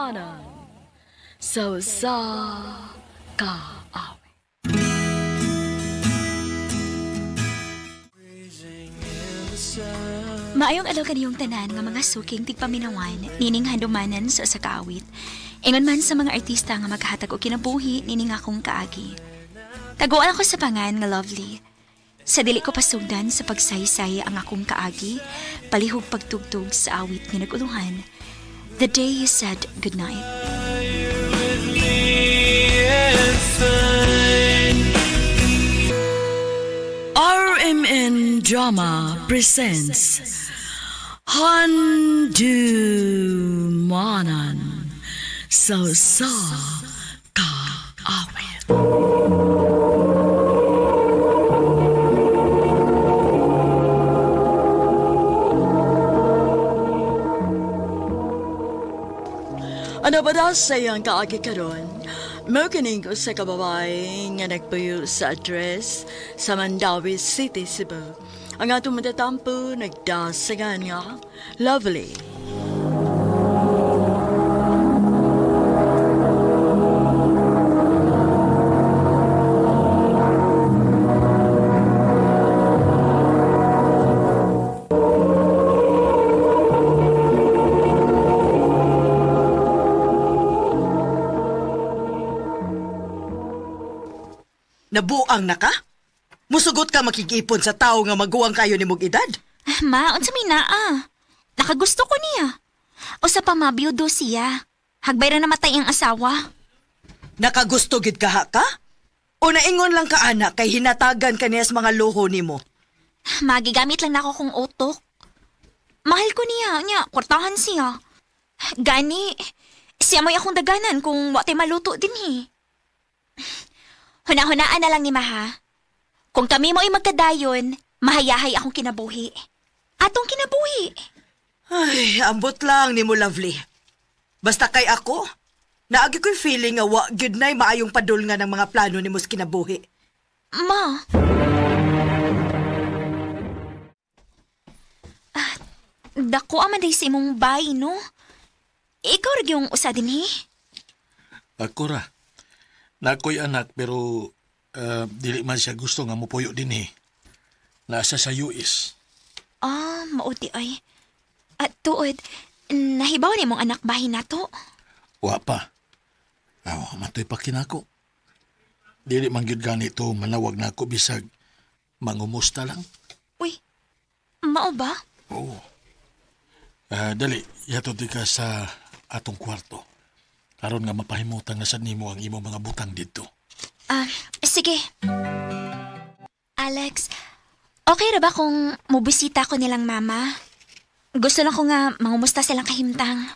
Manan. Sa kaawit. Maayong alaw kaniyong tanan nga mga suking tigpaminawan nining handumanan sa kaawit. Ingon man sa mga artista nga maghatag og kinabuhi nining akong kaagi. Taguan ako sa pangan nga Lovely. Sa dili ko pasugdan sa pagsaysay ang akong kaagi, palihog pagtugtog sa awit nga naguluhan. The day you said goodnight. RMN Drama presents Handumanan sa kaawit. Ano ba daw sa iyang kaagi karon? Makinig ko sa kababay nga nagpuyo sa address sa Mandawi City, Cebu. Ang atong matatampo nagdasagan nga Lovely. Nabuang na ka? Musugot ka makikipon sa tao nga maguwang kayo ni mong edad? Ma, unsa may naa? Nakagusto ko niya. O sa pamabiyudo siya. Hagbay ra namatay ang asawa. Nakagusto gid ka? O naingon lang ka anak kay hinatagan ka niya sa mga luho nimo? Magigamit lang nako kong utok. Mahal ko niya, kwartahan siya. Gani, siya mo'y akong daganan kung wate maluto din Huna-hunaan na lang ni Maha. Kung kami mo'y magkadayon, mahayahay akong kinabuhi. Atong kinabuhi. Ay, ambot lang ni mo, Lovely. Basta kay ako, naagi ko'y feeling nga wa gyud na'y maayong padul nga ng mga plano ni mo sa kinabuhi. Ma. Dako aman day sa imong bay, no? Ikaw rin yung usa din, Ako ra. Nakoy anak pero dili man siya gusto nga mupuyo din Nasa sa US. Mauti ay. At tuod, nahibaw ni mong anak bahin nato. Wa pa. Matoy pa kinako. Dili man gyud ganito manawag na ako bisag mangumusta lang. Uy, mao ba? Oo. Dali, yato di ka sa atong kwarto. Karon nga mapahimutan nga sa nimo ang imo mga butang dito. Sige. Alex, okay ra ba kung mubisita ko nilang mama? Gusto lang ko nga mangumusta silang kahimtang.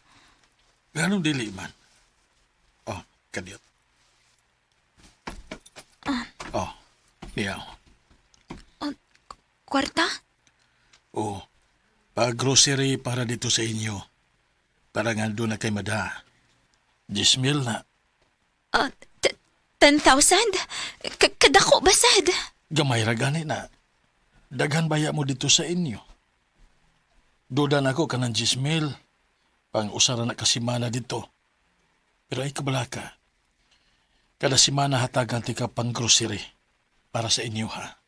Ganong dili man. Kadiyot. Niyaw. Kwarta? Oo. Pag-grocery para dito sa inyo. Para nga doon na kay Mada. 10,000 na. 10,000? Kadako basad? Gamay ra gani na. Daghan baya mo dito sa inyo. Dudan ako kanang 10,000. Pang usara na kasimana dito. Pero ay kabala ka. Kada simana hatagan ti ka pang grocery. Para sa inyo ha.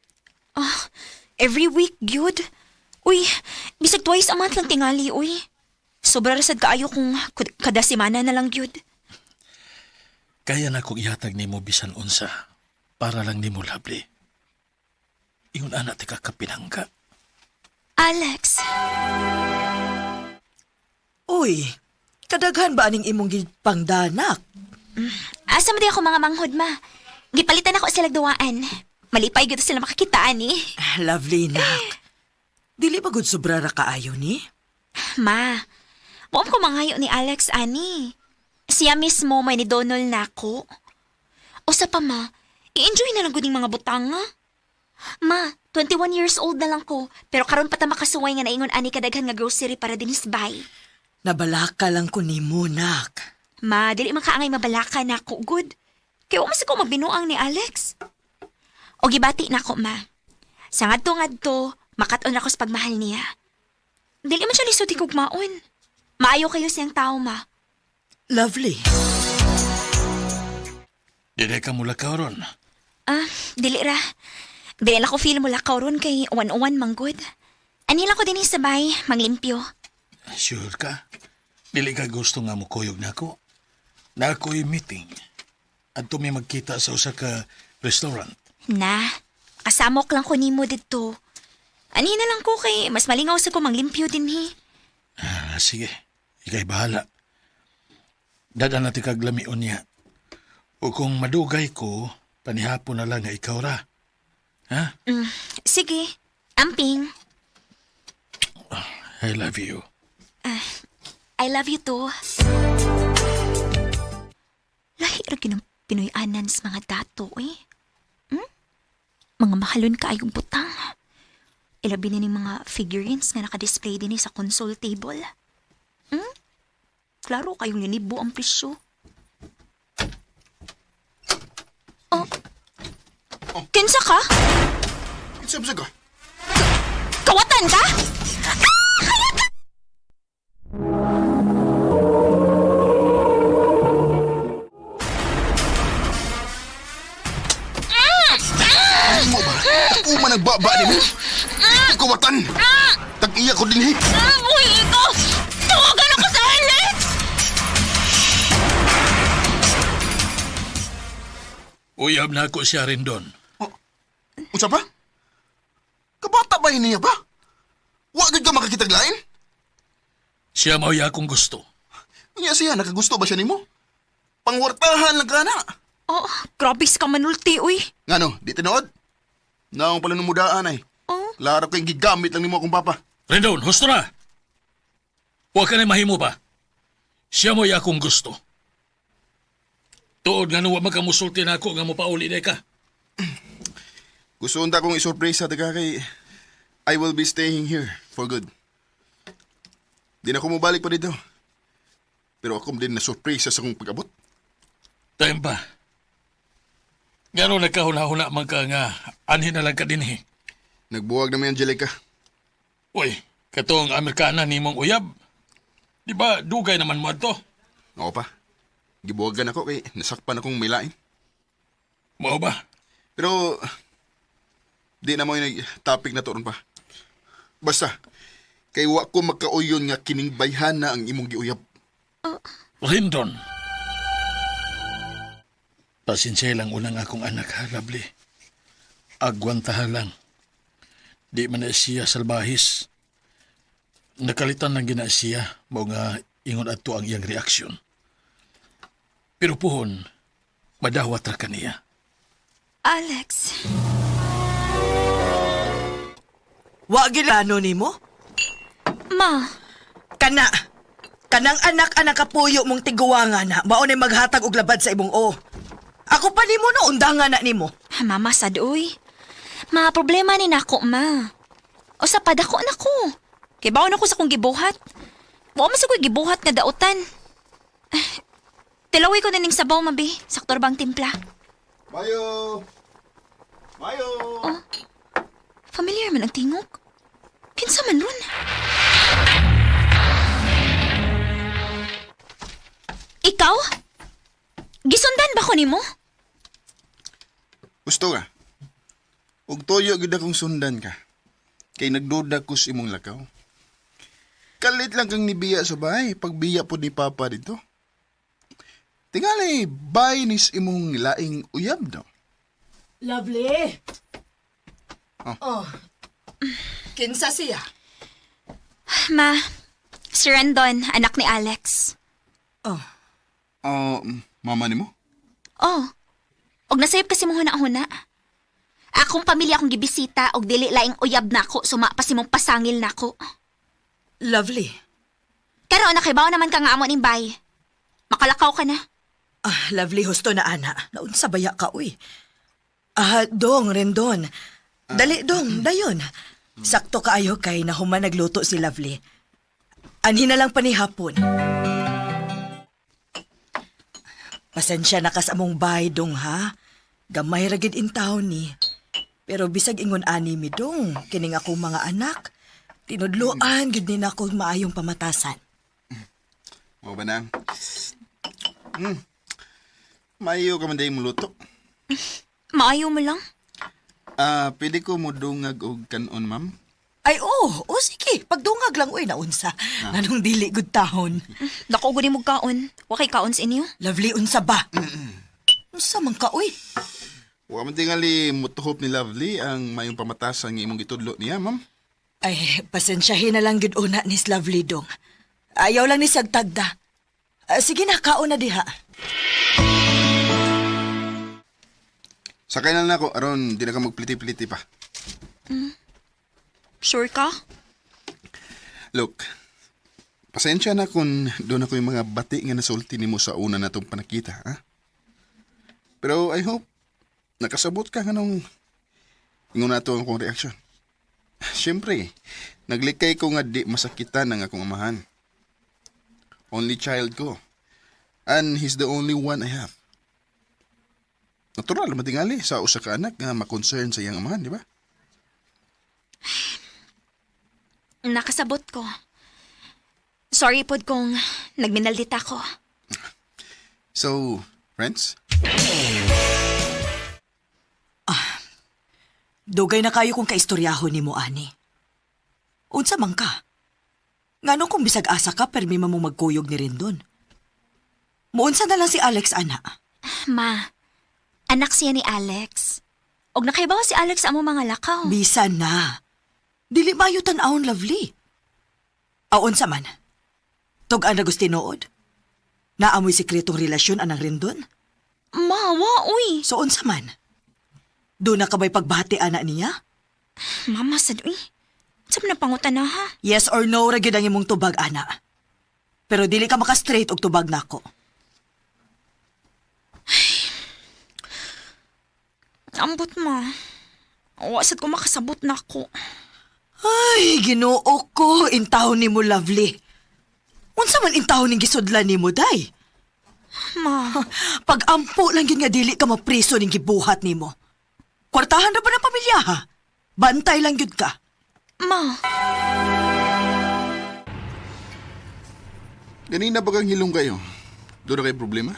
Every week, gyud. Uy, bisag twice a month lang tingali, uy. Sobra rasad kaayo kung kada semana na lang, gyud. Kaya na kong ihatag ni mo bisan unsa. Para lang ni mo, Lovely. Ingon anak ti kakapinangga. Alex, Uy, kadaghan ba aning imong pangdanak? asa mo di ako mga manghod, ma? Gipalitan ako sila duwaan. Malipay gito sila makakitaan, Lovely, nak. Dili ba gud sobra ra kaayo ni? Ma, buong ko mangayo ni Alex, ani. Siya mismo may ni Donald na ako. O sa pa, ma, i-enjoy na lang gud yung mga butang, ha? Ma, 21 years old na lang ko, pero karon pa ta makasuway nga naingon ani kadaghan nga grocery para din sa bay. Nabalaka lang ko nimo, nak. Ma, dili man kaangay mabalaka na ako, good. Kaya mas ko magbinuang ni Alex. O gibati na ako, ma. Sa ngadto-ngadto, makat-on ako sa pagmahal niya. Dili man siya lisod higugmaon. Maayo kayo siyang tao, ma. Lovely. Dili ka mula karon. Dili ra. Dili lang ko feel mo lakaw ron kay uwan-uwan manggod. Anila ko din sabay, manglimpyo. Sure ka? Dili ka gusto nga mo kuyog na ako? Na ako'y meeting. At may magkita sa usa ka restaurant. Na, kasamok lang ko nimo dito. Anina lang ko kay mas malingaw sa ko manglimpyo din hi. Sige, ikay bahala. Dadan natin kaglamion niya. O kung madugay ko, panihapon na lang nga ikaw ra. Ha? Sige, amping. I love you. I love you too. Lahi ra ginang Pinoy-anan sa mga dato eh. Mga mahalon kaayong butang. Ilabi na ni mga figurines nga nakadisplay din sa console table. Klaro kayong linibo ang presyo. Oh. Kinsa ka? Sabsa ka? Kawatan ka? Ano mo ba? Ako man nagbaba din mo. Kuwatan. Tag-iya ko din Uy, ikaw! Tawagan ako sa Alex! Uyab na ako siya rin doon. Unsa pa? Kabata ba niya ba? Wagad ka makakitaglain? Siya mao akong gusto. Kanya siya, nakagusto ba siya nimo? Pangwartahan lang ka na. Oh, grabis ka manulti, uy. Ngano, di tinood? Naong pala numudaan ay. Oh, Klaro kayong gigamit lang nimo akong papa. Rendon, husto na! Huwag ka na mahimo ba? Siya mo akong gusto. Tuod nga nuwa magkamusulti na ako nga mo pauli na ka. Gusto unta kong isurpresa taga kay I will be staying here for good. Di na ako mabalik pa dito. Pero ako din na-surpresa sa kong pag-abot. Time pa. Gano'n nagkahuna-huna man ka nga anhin na lang ka din eh. Nagbuwag na may Angelica. Uy, katong Amerikana ni mong uyab. Di ba dugay naman mo ato? Oo pa. Gibuwagan ako kay nasakpan akong may lain. Mao ba? Pero di na mo yung topic na toron pa. Basta, kay wa ko magkauyon nga kining bayhan na ang imong giuyab. Rendon. Pasensya lang unang akong anak ha, Lovely. Agwantahan lang. Di man na siya salbahis. Nakalitan lang gina siya, mao nga ingon ato ang iyang reaksyon. Pero puhon, madawat ra kaniya. Alex. Wa gilano nimo? Ma, Kanang anak-anak kapuyo mong tiguwangan na, mao ni maghatag og labad sa imong o. Ako pa nimo no undangan na nimo. mama sad, uy. Ma, problema ni nako, ma. O sa padako na ko. Kay baon ako sa kong gibuhat. Wa man sa ko'y gibuhat nga dautan. Tilaway ko na ning sabaw, mabi. Saktor bang timpla? Mayo! Mayo! Familiar man ang tingog. Kinsa man ron? Ikaw? Gisundan ba ko nimo? Gusto ka? Ug toyo gid akong sundan ka. Kay nagduda ko sa imong lakaw. Kalit lang kang nibiya sa bahay pagbiya po ni Papa dito. Tingali, bay nis imong laing uyab daw. Lovely. Oh. Kinsa siya? Ma, si Rendon, anak ni Alex. Mama ni mo? Oh, og nasayop kasi mong huna-huna. Akong pamilya akong gibisita og dili laing uyab nako sumapas imong pasangil nako. Lovely. Karon nakibaw naman ka nga amo ning bay. Makalakaw ka na. Lovely husto na ana. Naunsa baya ka uy. Dong, Rendon. Dali dong, dayon. Sakto kaayo kay nahuman nagluto si Lovely. Anhin na lang panihapon. Pasensya na kas among bay dong ha. Gamay ra gid in town ni. Pero bisag ingon ani mi dong, kining akong mga anak. Tinudloan gid ni nako maayong pamatasan. Mo ba nang? Mayo ka man dahil muluto. Maayo mo lang. Pwede ko mo dungag og kanon, ma'am? Ay, oh, sige. Pagdungag lang, uy, naunsa. Anong dili good tahon. Dako gudi mo kaon. Wa kay kaon sa inyo. Lovely, unsa ba? Unsa man ka, uy? Wa man tingali mutuhop ni Lovely ang mayong pamatasan ng imong gitudlo niya, ma'am. Ay, pasensyahin na lang gud una ni Lovely dong. Ayaw lang ni sagtagda. Sige na, kaon na diha. Sakay na lang ako, aron di na ka magpliti-pliti pa. Sure ka? Look, pasensya na kung doon ako yung mga bati nga nasulti ni mo sa una na itong panakita, ha? Pero I hope nakasabot ka nga nung ingon na ito ang akong reaksyon. Siyempre, naglikay ko nga di masakitan ang akong amahan. Only child ko. And he's the only one I have. Natural, matingali sa usa ka anak nga makoncern sa iyang amahan, di ba? Nakasabot ko. Sorry pod kung nagminaldita ko. So, friends? Dugay na kayo kung kaistoryahon ni mo, ani. Unsa man ka? Ngano kung bisag asa ka, permi mo magkuyog ni Rendon. Muunsa na lang si Alex, ana. Ma, anak siya ni Alex. Og nakaibaw si Alex sa among mga lakaw. Bisan na. Dili mayo tan-awon, Lovely. Aon sa man. Tug-an na gustinood. Naamoy sikretong relasyon anang Rendon. Mawa, uy. So unsa man? Doon na ka ba'y pagbati ana niya? Mama, sad, uy. Saan na pangutan na, ha? Yes or no ra gyud ang imong tubag, ana. Pero dili ka maka-straight og tubag nako. Ambot, ma. Wasad ko makasabot na ako. Ay, Ginoo ko, intawon ni mo, Lovely. Unsa man intawon ning gisudlan ni mo, day? Ma, Pag-ampo lang yun nga dili ka mapriso ning gibuhat ni mo. Kwartahan na ba ng pamilya, ha? Bantay lang yun ka. ma. Ganina ba kang hilong kayo? Doon na kayo problema?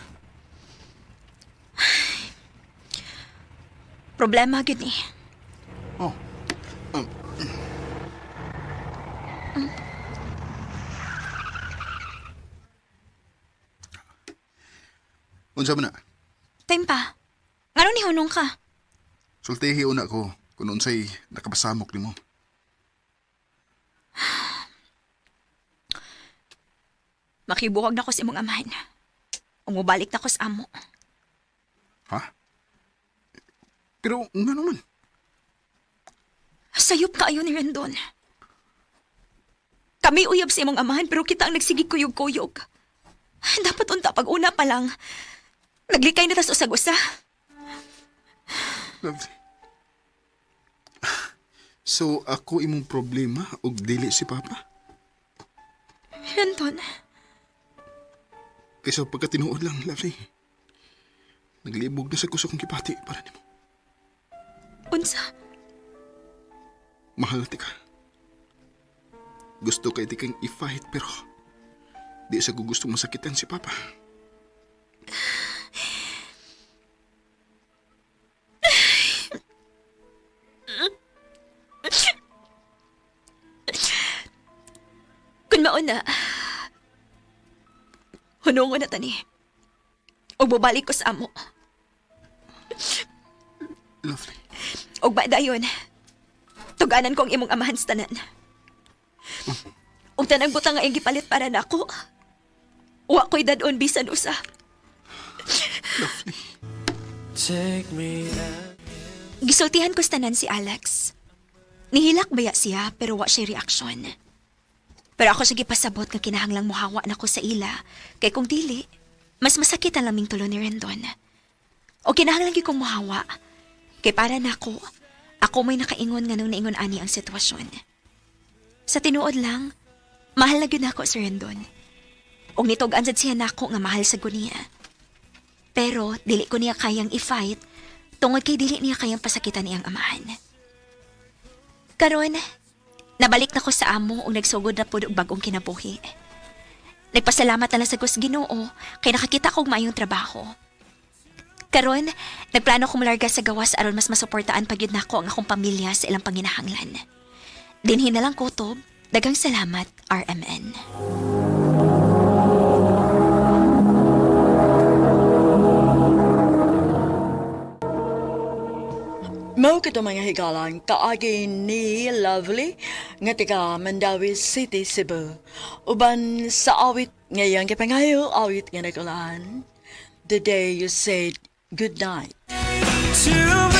Problema gud ni. Oh. Unsa man na? Time pa. Ngano ni hunong ka? Sultihi una ko kung unsay nakapasamok nimo. Makibuwag na ko sa imong amahan. Umubalik na ko sa amo. Ha? Pero nga naman. Sayop ka ayo ni Rendon. Kami uyab sa imong amahan pero kita ang nagsigig kuyog-kuyog. Dapat unta pag una pa lang. Naglikay na tas usag-usa. Lovely. So, ako imong problema og dili si Papa? Rendon, Kaysa pagkatinuod lang, Lovely. Naglibog na sa gusto kong kipati para nimo. unsa? Mahal na ti ka. Gusto kay ti kang i-fight pero di sa gusto masakitan si Papa. Kung mauna, hunungon na tani. O bubalik ko sa amo. Lovely. O ba dayon, tuganan ko ang imong amahan sa tanan. Og tanang butang nga iyang gipalit para nako. Wa ko'y dadon bisan usa. Gisultihan ko sa tanan si Alex. Nihilak baya siya pero wa siya reaksyon. Pero ako sige pasabot nga kinahanglang muhawa na ko sa ila. Kay kung dili, mas masakit ang laming tulo ni Rendon. O kinahanglang gyud kong muhawa. Kay para nako, ako may nakaingon nga nung naingon ani ang sitwasyon. Sa tinuod lang, mahal na gyud nako si Rendon. Og nitog-an sad siya nako nga mahal sa niya. Pero dili ko niya kayang i-fight tungod kay dili niya kayang pasakitan niyang amahan. Karon, nabalik na ko sa amo o nagsugod na po og bagong kinabuhi. Nagpasalamat na lang sa Gus Ginoo kay nakakita kong maayong trabaho. Karon, nagplano ko malarga sa gawas aron mas masuportaan pagyud nako ang akong pamilya sa ilang panginahanglan. Dinhi na lang kutob, daghang salamat RMN. Mao kito mga higalan kaagi ni Lovely nga taga Mandawi City, Cebu. Uban sa awit ngayang kapangayo, awit nga nagulan. The day you said good night. To